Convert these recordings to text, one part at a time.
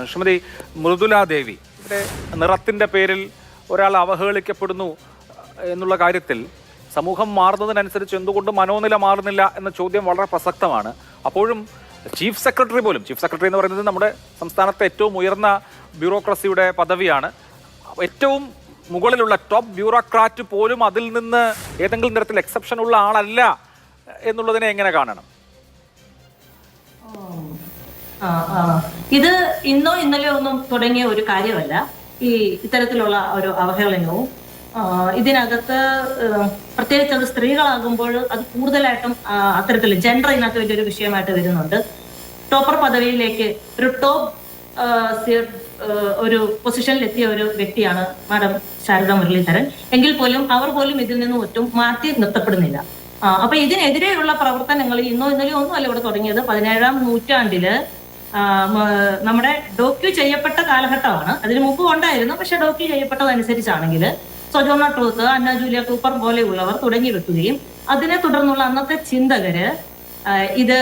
ശ്രീമതി മൃദുലാദേവി, ഇവിടെ നിറത്തിൻ്റെ പേരിൽ ഒരാൾ അവഹേളിക്കപ്പെടുന്നു എന്നുള്ള കാര്യത്തിൽ സമൂഹം മാറുന്നതിനനുസരിച്ച് എന്തുകൊണ്ട് മനോനില മാറുന്നില്ല എന്ന ചോദ്യം വളരെ പ്രസക്തമാണ്. അപ്പോഴും ചീഫ് സെക്രട്ടറി എന്ന് പറയുന്നത് നമ്മുടെ സംസ്ഥാനത്തെ ഏറ്റവും ഉയർന്ന ബ്യൂറോക്രസിയുടെ പദവിയാണ്. ഏറ്റവും മുകളിലുള്ള ടോപ്പ് ബ്യൂറോക്രാറ്റ് പോലും അതിൽ നിന്ന് ഏതെങ്കിലും തരത്തിൽ എക്സെപ്ഷൻ ഉള്ള ആളല്ല എന്നുള്ളതിനെ എങ്ങനെ കാണണം? ഇത് ഇന്നോ ഇന്നലെയോ ഒന്നും തുടങ്ങിയ ഒരു കാര്യമല്ല. ഈ ഇത്തരത്തിലുള്ള ഒരു അവഹേളനവും ഇതിനകത്ത് പ്രത്യേകിച്ച് അത് സ്ത്രീകളാകുമ്പോൾ അത് കൂടുതലായിട്ടും അത്തരത്തിൽ ജെൻഡർ ഇതിനകത്ത് വലിയൊരു വിഷയമായിട്ട് വരുന്നുണ്ട്. ടോപ്പർ പദവിയിലേക്ക് ഒരു ടോപ്പ് ഒരു പൊസിഷനിലെത്തിയ ഒരു വ്യക്തിയാണ് മാഡം ശാരദ മുരളീധരൻ. എങ്കിൽ പോലും അവർ പോലും ഇതിൽ നിന്ന് ഒട്ടും മാറ്റി നിർത്തപ്പെടുന്നില്ല. അപ്പൊ ഇതിനെതിരെയുള്ള പ്രവർത്തനങ്ങൾ ഇന്നോ ഇന്നലെയോ ഒന്നുമല്ല ഇവിടെ തുടങ്ങിയത്. 17-ാം നൂറ്റാണ്ടില് നമ്മുടെ ഡോക്യു ചെയ്യപ്പെട്ട കാലഘട്ടമാണ്. അതിനു മുമ്പ് ഉണ്ടായിരുന്നു, പക്ഷെ ഡോക്യു ചെയ്യപ്പെട്ടതനുസരിച്ചാണെങ്കിൽ സൊജോർണ ട്രൂത്ത്, അന്ന ജൂലിയ കൂപ്പർ പോലെയുള്ളവർ തുടങ്ങി വെക്കുകയും അതിനെ തുടർന്നുള്ള അന്നത്തെ ചിന്തകര് ഇത്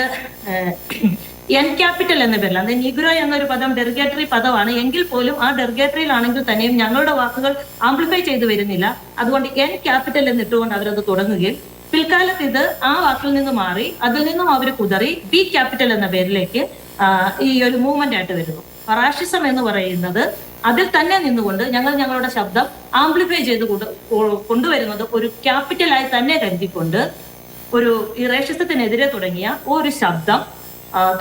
എൻ ക്യാപിറ്റൽ എന്ന പേരിൽ, അത് നിഗ്രോ എന്നൊരു പദം ഡെറിഗേറ്ററി പദമാണ്. എങ്കിൽ പോലും ആ ഡെറിഗേറ്ററിയിലാണെങ്കിൽ തന്നെയും ഞങ്ങളുടെ വാക്കുകൾ ആംപ്ലിഫൈ ചെയ്തു വരുന്നില്ല, അതുകൊണ്ട് എൻ ക്യാപിറ്റൽ എന്നിട്ടുകൊണ്ട് അവരത് തുടങ്ങുകയും പിൽക്കാലത്ത് ഇത് ആ വാക്കിൽ നിന്ന് മാറി അതിൽ നിന്നും അവർ കുതറി ബി ക്യാപിറ്റൽ എന്ന പേരിലേക്ക് ഈ ഒരു മൂവ്മെന്റ് ആയിട്ട് വരുന്നു. ഫറാഷിസം എന്ന് പറയുന്നത് അതിൽ തന്നെ നിന്നുകൊണ്ട് ഞങ്ങളുടെ ശബ്ദം ആംപ്ലിഫൈ ചെയ്ത് കൊണ്ടുവരുന്നത് ഒരു ക്യാപിറ്റലായി തന്നെ കരുതിക്കൊണ്ട് ഒരു ഈ റേഷിസത്തിനെതിരെ തുടങ്ങിയ ഒരു ശബ്ദം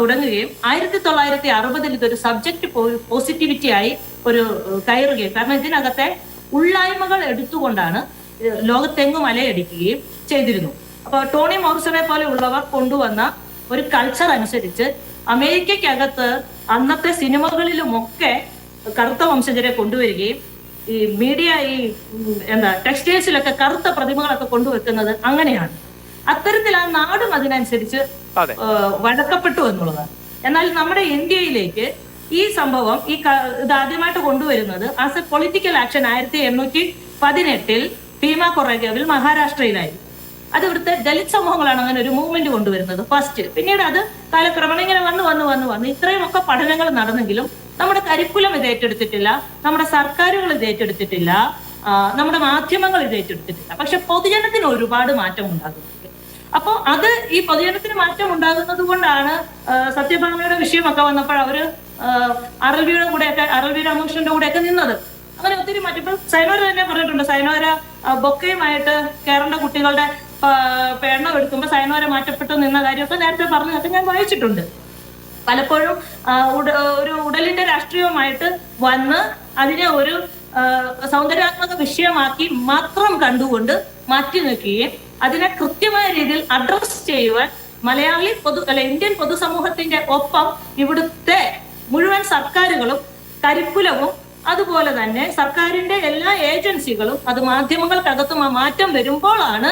തുടങ്ങുകയും 1960-ൽ ഇതൊരു സബ്ജക്ട് പോസിറ്റിവിറ്റി ആയി ഒരു കയറുകയും, കാരണം ഇതിനകത്തെ ഉള്ളായ്മകൾ എടുത്തുകൊണ്ടാണ് ലോകത്തെങ്ങും അലയടിക്കുകയും ചെയ്തിരുന്നു. അപ്പൊ ടോണി മോറിസണെ പോലെ ഉള്ളവർ കൊണ്ടുവന്ന ഒരു കൾച്ചർ അനുസരിച്ച് അമേരിക്കക്കകത്ത് അന്നത്തെ സിനിമകളിലുമൊക്കെ കറുത്ത വംശജരെ കൊണ്ടുവരികയും ഈ മീഡിയ ടെക്സ്റ്റൈൽസിലൊക്കെ കറുത്ത പ്രതിമകളൊക്കെ കൊണ്ടുവെക്കുന്നത് അങ്ങനെയാണ്. അത്തരത്തിൽ ആ നാടും അതിനനുസരിച്ച് വഴക്കപ്പെട്ടു എന്നുള്ളതാണ്. എന്നാൽ നമ്മുടെ ഇന്ത്യയിലേക്ക് ഈ സംഭവം ഇത് ആദ്യമായിട്ട് കൊണ്ടുവരുന്നത് ആസ് എ പൊളിറ്റിക്കൽ ആക്ഷൻ 1818-ൽ ഭീമ കൊറേഗാവിൽ മഹാരാഷ്ട്രയിലായിരുന്നു. അത് ഇവിടുത്തെ ദലിത് സമൂഹങ്ങളാണ് അങ്ങനെ ഒരു മൂവ്മെന്റ് കൊണ്ടുവരുന്നത് ഫസ്റ്റ്. പിന്നീട് അത് കാലക്രമേണ ഇങ്ങനെ വന്ന് ഇത്രയും ഒക്കെ പഠനങ്ങൾ നടന്നെങ്കിലും നമ്മുടെ കരിക്കുലം ഇത് ഏറ്റെടുത്തിട്ടില്ല, നമ്മുടെ സർക്കാരുകൾ ഇത് ഏറ്റെടുത്തിട്ടില്ല, നമ്മുടെ മാധ്യമങ്ങൾ ഇത് ഏറ്റെടുത്തിട്ടില്ല. പക്ഷെ പൊതുജനത്തിന് ഒരുപാട് മാറ്റം ഉണ്ടാകുന്നുണ്ട്. അപ്പൊ അത് ഈ പൊതുജനത്തിന് മാറ്റം ഉണ്ടാകുന്നത് കൊണ്ടാണ് സത്യഭാമയുടെ വിഷയമൊക്കെ വന്നപ്പോൾ അവര് അറൽവി രാമകൃഷ്ണന്റെ കൂടെയൊക്കെ നിന്നത്. അങ്ങനെ ഒത്തിരി മാറ്റം. ഇപ്പൊ സൈനോര തന്നെ പറഞ്ഞിട്ടുണ്ട്, സൈനോര ബൊക്കയുമായിട്ട് കേരള കുട്ടികളുടെ പേടണം എടുക്കുമ്പോൾ സൈനോര മാറ്റപ്പെട്ടു നിന്ന കാര്യമൊക്കെ നേരത്തെ പറഞ്ഞതൊക്കെ ഞാൻ വായിച്ചിട്ടുണ്ട്. പലപ്പോഴും ഒരു ഉടലിന്റെ രാഷ്ട്രീയവുമായിട്ട് വന്ന് അതിനെ ഒരു സൗന്ദര്യാത്മക വിഷയമാക്കി മാത്രം കണ്ടുകൊണ്ട് മാറ്റി നിൽക്കുകയും അതിനെ കൃത്യമായ രീതിയിൽ അഡ്രസ് ചെയ്യുവാൻ ഇന്ത്യൻ പൊതുസമൂഹത്തിന്റെ ഒപ്പം ഇവിടുത്തെ മുഴുവൻ സർക്കാരുകളും കരിക്കുലവും അതുപോലെ തന്നെ സർക്കാരിന്റെ എല്ലാ ഏജൻസികളും അത് മാധ്യമങ്ങൾക്കകത്തും ആ മാറ്റം വരുമ്പോഴാണ്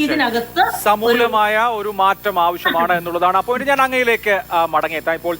ഇതിനകത്ത് സമൂലമായ ഒരു മാറ്റം ആവശ്യമാണ് എന്നുള്ളതാണ്. അപ്പോൾ ഞാൻ അങ്ങയിലേക്ക് മടങ്ങിയെത്താം. ഇപ്പോൾ